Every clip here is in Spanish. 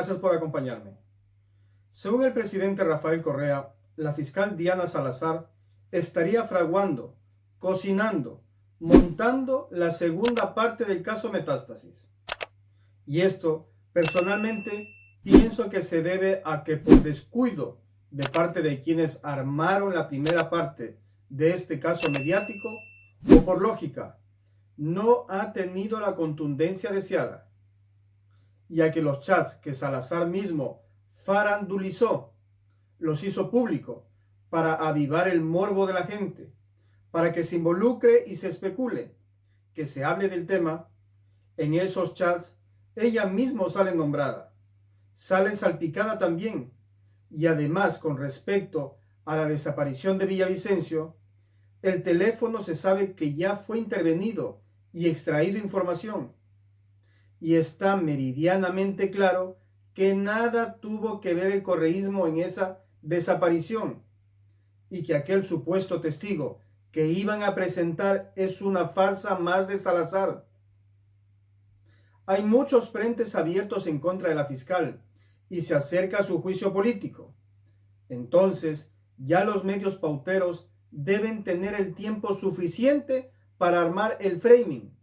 Gracias por acompañarme. Según el presidente Rafael Correa, la fiscal Diana Salazar estaría fraguando, cocinando, montando la segunda parte del caso Metástasis. Y esto, personalmente, pienso que se debe a que por descuido de parte de quienes armaron la primera parte de este caso mediático, o por lógica, no ha tenido la contundencia deseada, ya que los chats que Salazar mismo farandulizó, los hizo público para avivar el morbo de la gente, para que se involucre y se especule, que se hable del tema. En esos chats ella misma sale nombrada, sale salpicada también, y además con respecto a la desaparición de Villavicencio, el teléfono se sabe que ya fue intervenido y extraído información, y está meridianamente claro que nada tuvo que ver el correísmo en esa desaparición, y que aquel supuesto testigo que iban a presentar es una farsa más de Salazar. Hay muchos frentes abiertos en contra de la fiscal y se acerca su juicio político. Entonces, ya los medios pauteros deben tener el tiempo suficiente para armar el framing,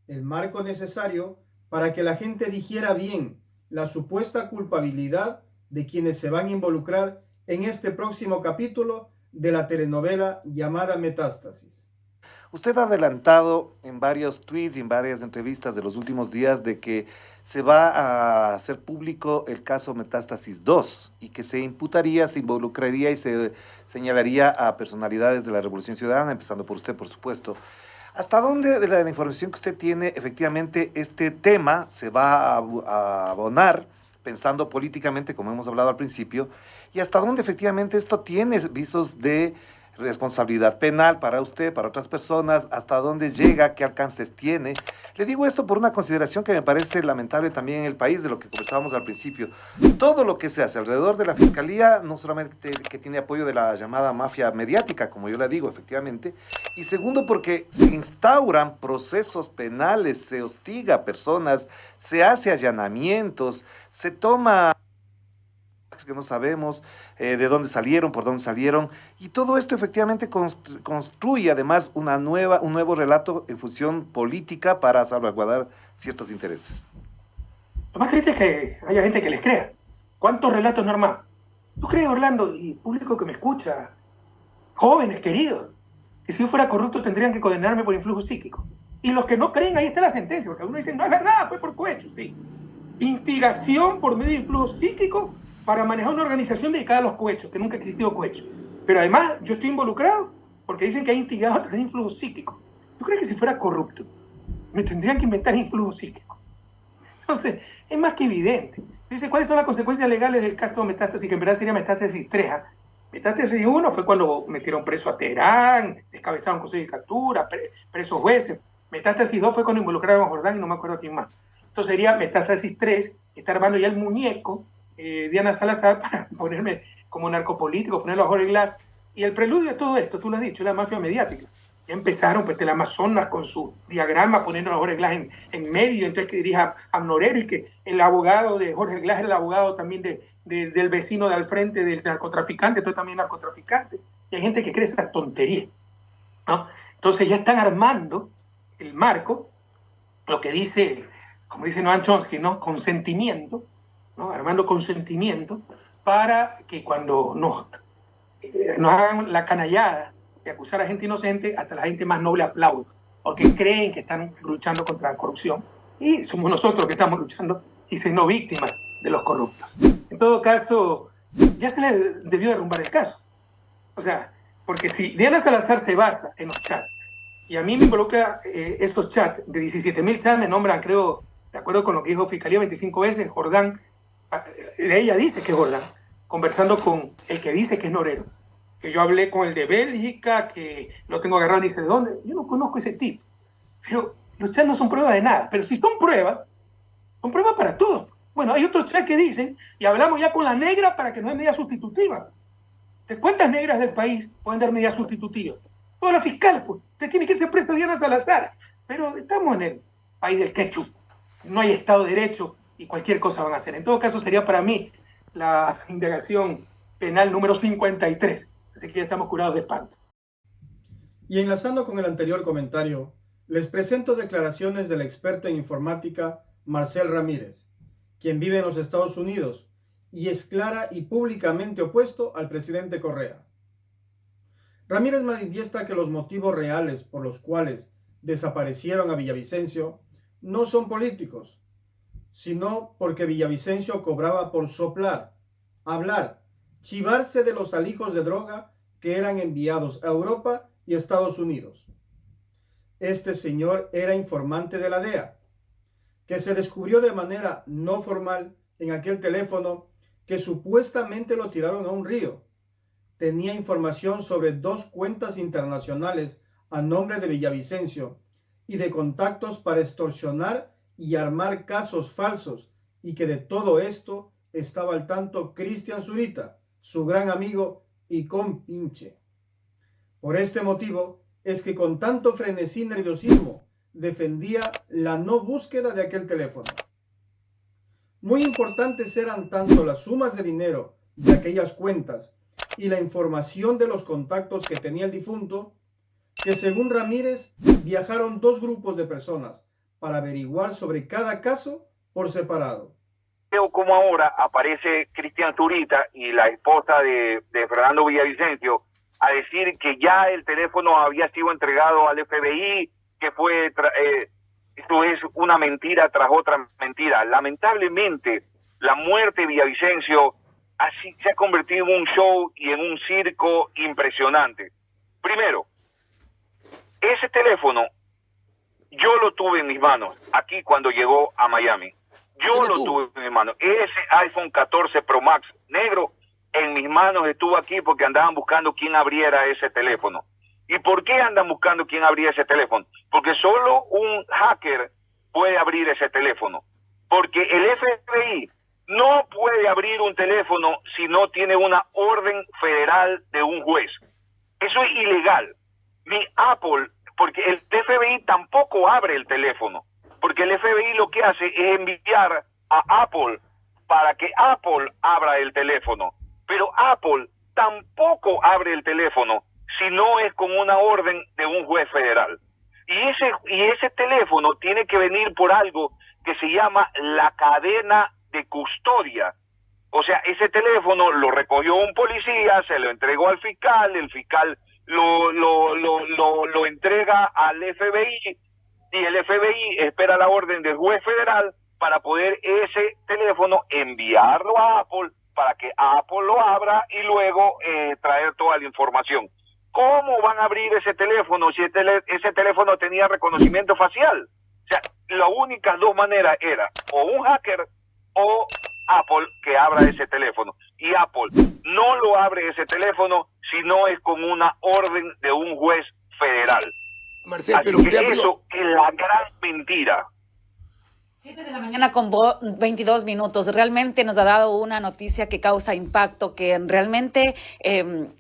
el marco necesario para que la gente digiera bien la supuesta culpabilidad de quienes se van a involucrar en este próximo capítulo de la telenovela llamada Metástasis. Usted ha adelantado en varios tweets y en varias entrevistas de los últimos días de que se va a hacer público el caso Metástasis 2 y que se imputaría, se involucraría y se señalaría a personalidades de la Revolución Ciudadana, empezando por usted, por supuesto. ¿Hasta dónde de la información que usted tiene, efectivamente, este tema se va a abonar, pensando políticamente, como hemos hablado al principio, y hasta dónde efectivamente esto tiene visos de responsabilidad penal para usted, para otras personas, hasta dónde llega, qué alcances tiene? Le digo esto por una consideración que me parece lamentable también en el país, de lo que conversábamos al principio. Todo lo que se hace alrededor de la fiscalía, no solamente que tiene apoyo de la llamada mafia mediática, como yo la digo, efectivamente, y segundo, porque se instauran procesos penales, se hostiga a personas, se hace allanamientos, se toma que no sabemos de dónde salieron, por dónde salieron, y todo esto efectivamente construye además un nuevo relato en función política para salvaguardar ciertos intereses. Lo más triste es que haya gente que les crea. ¿Cuántos relatos no armados? ¿Tú crees, Orlando, y público que me escucha, jóvenes queridos, que si yo fuera corrupto tendrían que condenarme por influjo psíquico? Y los que no creen, ahí está la sentencia, porque algunos dicen, no es verdad, fue por cohecho, sí. Instigación por medio de influjo psíquico para manejar una organización dedicada a los cohechos, que nunca ha existido cohecho. Pero además, yo estoy involucrado porque dicen que hay instigado a través de influjo psíquico. ¿Tú crees que si fuera corrupto me tendrían que inventar influjo psíquico? Entonces, es más que evidente. Dice, ¿cuáles son las consecuencias legales del caso Metástasis? Que en verdad sería Metástasis 3. Metástasis 1 fue cuando metieron preso a Teherán, descabezaron consejo de captura, presos jueces. Metástasis 2 fue cuando involucraron a Jordán y no me acuerdo a quién más. Entonces sería Metástasis 3, que está armando ya el muñeco Diana Salazar para ponerme como narcopolítico, ponerlo a Jorge Glass. Y el preludio de todo esto, tú lo has dicho, es la mafia mediática. Ya empezaron pues, el Amazonas con su diagrama poniendo a Jorge Glass en medio, entonces que dirija a Norero y que el abogado de Jorge Glass es el abogado también del vecino de al frente del narcotraficante, entonces también narcotraficante. Y hay gente que cree esa tontería, ¿no? Entonces ya están armando el marco, lo que dice, como dice Noam Chomsky, ¿no? Consentimiento, ¿no? Armando consentimiento para que cuando nos hagan la canallada de acusar a gente inocente, hasta la gente más noble aplaude, porque creen que están luchando contra la corrupción y somos nosotros que estamos luchando y siendo víctimas de los corruptos. En todo caso, ya se le debió derrumbar el caso. O sea, porque si Diana Salazar se basta en los chats y a mí me involucra estos chats de 17,000 chats, me nombran, creo, de acuerdo con lo que dijo Fiscalía 25 veces, Jordán, ella dice que es Jordán, conversando con el que dice que es Norero, que yo hablé con el de Bélgica, que lo tengo agarrado ni sé de dónde. Yo no conozco ese tipo. Pero los chats no son prueba de nada. Pero si son pruebas para todo. Bueno, hay otros chats que dicen, y hablamos ya con la negra para que no es medida sustitutiva. ¿De cuántas negras del país pueden dar medidas sustitutivas? Toda la fiscal, pues. Usted tiene que irse presa Diana Salazar. Pero estamos en el país del ketchup. No hay Estado de Derecho y cualquier cosa van a hacer. En todo caso, sería para mí la indagación penal número 53. Así que ya estamos curados de espanto. Y enlazando con el anterior comentario, les presento declaraciones del experto en informática Marcel Ramírez, quien vive en los Estados Unidos y es clara y públicamente opuesto al presidente Correa. Ramírez manifiesta que los motivos reales por los cuales desaparecieron a Villavicencio no son políticos, sino porque Villavicencio cobraba por soplar, hablar, chivarse de los alijos de droga que eran enviados a Europa y Estados Unidos. Este señor era informante de la DEA, que se descubrió de manera no formal en aquel teléfono que supuestamente lo tiraron a un río. Tenía información sobre 2 cuentas internacionales a nombre de Villavicencio y de contactos para extorsionar y armar casos falsos, y que de todo esto estaba al tanto Cristian Zurita, su gran amigo y compinche. Por este motivo es que con tanto frenesí y nerviosismo defendía la no búsqueda de aquel teléfono. Muy importantes eran tanto las sumas de dinero de aquellas cuentas y la información de los contactos que tenía el difunto, que según Ramírez viajaron 2 grupos de personas para averiguar sobre cada caso por separado. Veo como ahora aparece Cristian Zurita y la esposa de Fernando Villavicencio a decir que ya el teléfono había sido entregado al FBI, que fue esto es una mentira tras otra mentira. Lamentablemente, la muerte de Villavicencio así se ha convertido en un show y en un circo impresionante. Primero, ese teléfono yo lo tuve en mis manos aquí cuando llegó a Miami. Yo lo tuve en mis manos. Ese iPhone 14 Pro Max negro en mis manos estuvo aquí porque andaban buscando quién abriera ese teléfono. ¿Y por qué andan buscando quién abría ese teléfono? Porque solo un hacker puede abrir ese teléfono. Porque el FBI no puede abrir un teléfono si no tiene una orden federal de un juez. Eso es ilegal. Ni Apple, porque el FBI tampoco abre el teléfono. Porque el FBI lo que hace es enviar a Apple para que Apple abra el teléfono. Pero Apple tampoco abre el teléfono si no es con una orden de un juez federal. Y ese teléfono tiene que venir por algo que se llama la cadena de custodia. O sea, ese teléfono lo recogió un policía, se lo entregó al fiscal, el fiscal lo entrega al FBI y el FBI espera la orden del juez federal para poder ese teléfono enviarlo a Apple para que Apple lo abra y luego traer toda la información. ¿Cómo van a abrir ese teléfono si ese teléfono tenía reconocimiento facial? O sea, las únicas 2 maneras era o un hacker o Apple que abra ese teléfono. Y Apple no lo abre ese teléfono si no es con una orden de un juez federal. Marcel, así pero que usted abrió... eso es la gran mentira. 7 de la mañana con 22 minutos. Realmente nos ha dado una noticia que causa impacto, que realmente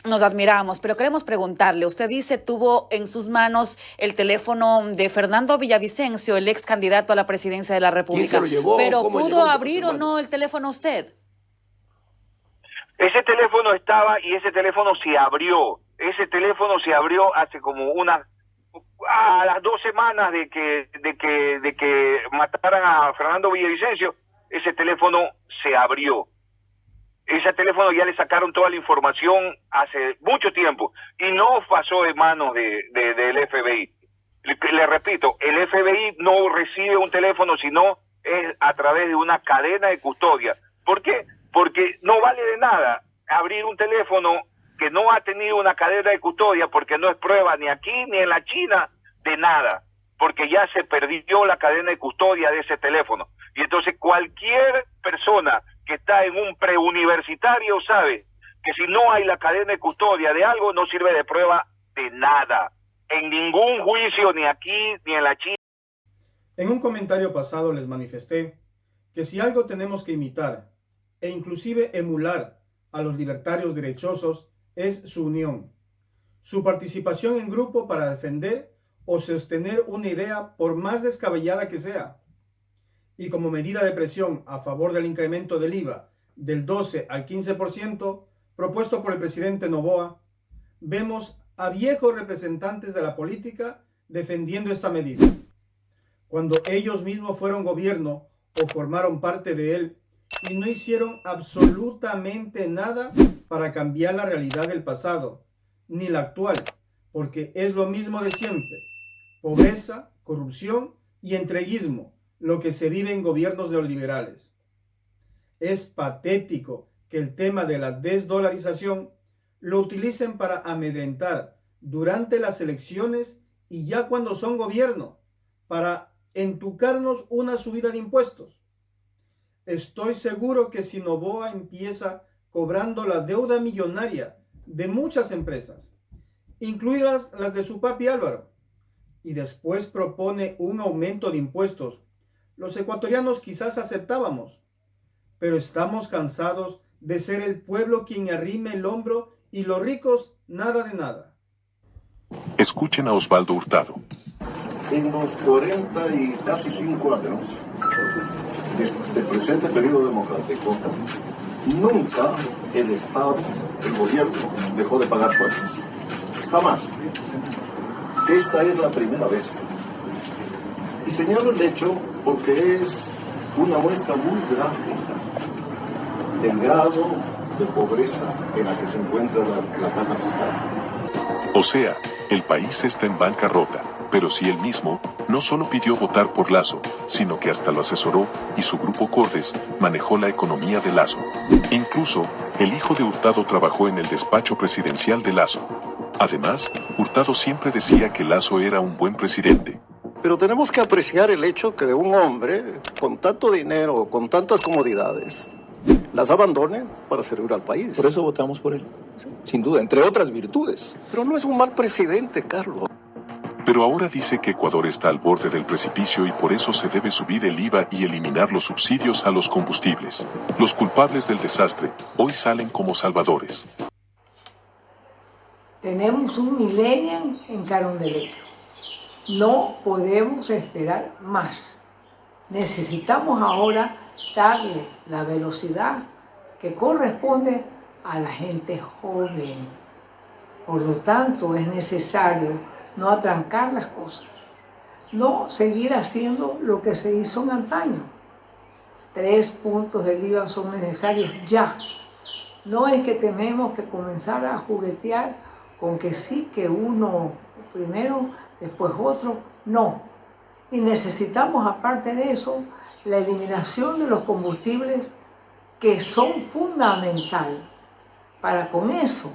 nos admiramos. Pero queremos preguntarle, usted dice tuvo en sus manos el teléfono de Fernando Villavicencio, el ex candidato a la presidencia de la República. ¿Quién se lo llevó? Pero ¿Cómo ¿pudo llegó? abrir o no el teléfono usted? Ese teléfono estaba y ese teléfono se abrió. Ese teléfono se abrió hace como a las 2 semanas de que mataran a Fernando Villavicencio. Ese teléfono se abrió. Ese teléfono ya le sacaron toda la información hace mucho tiempo y no pasó en manos del FBI. Le repito, el FBI no recibe un teléfono sino es a través de una cadena de custodia. ¿Por qué? Porque no vale de nada abrir un teléfono que no ha tenido una cadena de custodia, porque no es prueba ni aquí ni en la China de nada, porque ya se perdió la cadena de custodia de ese teléfono. Y entonces cualquier persona que está en un preuniversitario sabe que si no hay la cadena de custodia de algo no sirve de prueba de nada, en ningún juicio, ni aquí ni en la China. En un comentario pasado les manifesté que si algo tenemos que imitar e inclusive emular a los libertarios derechosos es su unión, su participación en grupo para defender o sostener una idea por más descabellada que sea. y como medida de presión a favor del incremento del IVA del 12 al 15% propuesto por el presidente Noboa, vemos a viejos representantes de la política defendiendo esta medida, cuando ellos mismos fueron gobierno o formaron parte de él y no hicieron absolutamente nada para cambiar la realidad del pasado, ni la actual, porque es lo mismo de siempre: pobreza, corrupción y entreguismo, lo que se vive en gobiernos neoliberales. Es patético que el tema de la desdolarización lo utilicen para amedrentar durante las elecciones y ya cuando son gobierno, para entucarnos una subida de impuestos. Estoy seguro que si Noboa empieza cobrando la deuda millonaria de muchas empresas, incluidas las de su papi Álvaro, y después propone un aumento de impuestos, los ecuatorianos quizás aceptábamos, pero estamos cansados de ser el pueblo quien arrime el hombro y los ricos nada de nada. Escuchen a Osvaldo Hurtado. En los 40 y casi 5 años del presente periodo democrático, nunca el Estado, el gobierno, dejó de pagar sueldos. Jamás. Esta es la primera vez. Y señalo el hecho porque es una muestra muy gráfica del grado de pobreza en la que se encuentra la caja fiscal. O sea, el país está en bancarrota, pero si él mismo no solo pidió votar por Lasso, sino que hasta lo asesoró y su grupo Cordes manejó la economía de Lasso. Incluso, el hijo de Hurtado trabajó en el despacho presidencial de Lasso. Además, Hurtado siempre decía que Lasso era un buen presidente. Pero tenemos que apreciar el hecho que de un hombre con tanto dinero, con tantas comodidades, las abandone para servir al país. Por eso votamos por él, sin duda, entre otras virtudes. Pero no es un mal presidente, Carlos. Pero ahora dice que Ecuador está al borde del precipicio y por eso se debe subir el IVA y eliminar los subsidios a los combustibles. Los culpables del desastre hoy salen como salvadores. Tenemos un milenio en Carondelet. No podemos esperar más. Necesitamos ahora darle la velocidad que corresponde a la gente joven. Por lo tanto, es necesario no atrancar las cosas, no seguir haciendo lo que se hizo en antaño. 3 puntos del IVA son necesarios ya. No es que tenemos que comenzar a juguetear con que sí, que uno primero, después otro, no. Y necesitamos, aparte de eso, la eliminación de los combustibles que son fundamentales para con eso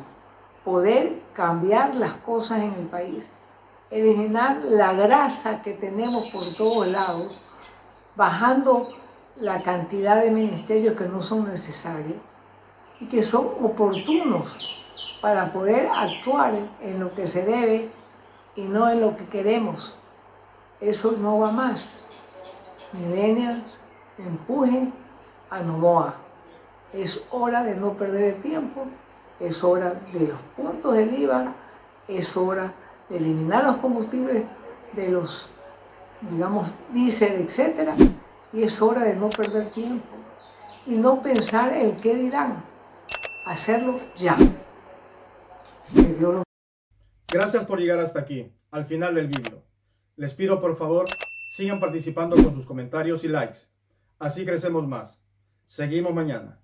poder cambiar las cosas en el país. Eliminar la grasa que tenemos por todos lados, bajando la cantidad de ministerios que no son necesarios y que son oportunos para poder actuar en lo que se debe y no en lo que queremos. Eso no va más. Millennials, empujen a Noboa. Es hora de no perder el tiempo, es hora de los puntos del IVA, es hora de eliminar los combustibles de los, digamos, diésel, etc. Y es hora de no perder tiempo y no pensar en qué dirán, hacerlo ya. Gracias por llegar hasta aquí, al final del vídeo. Les pido por favor, sigan participando con sus comentarios y likes. Así crecemos más. Seguimos mañana.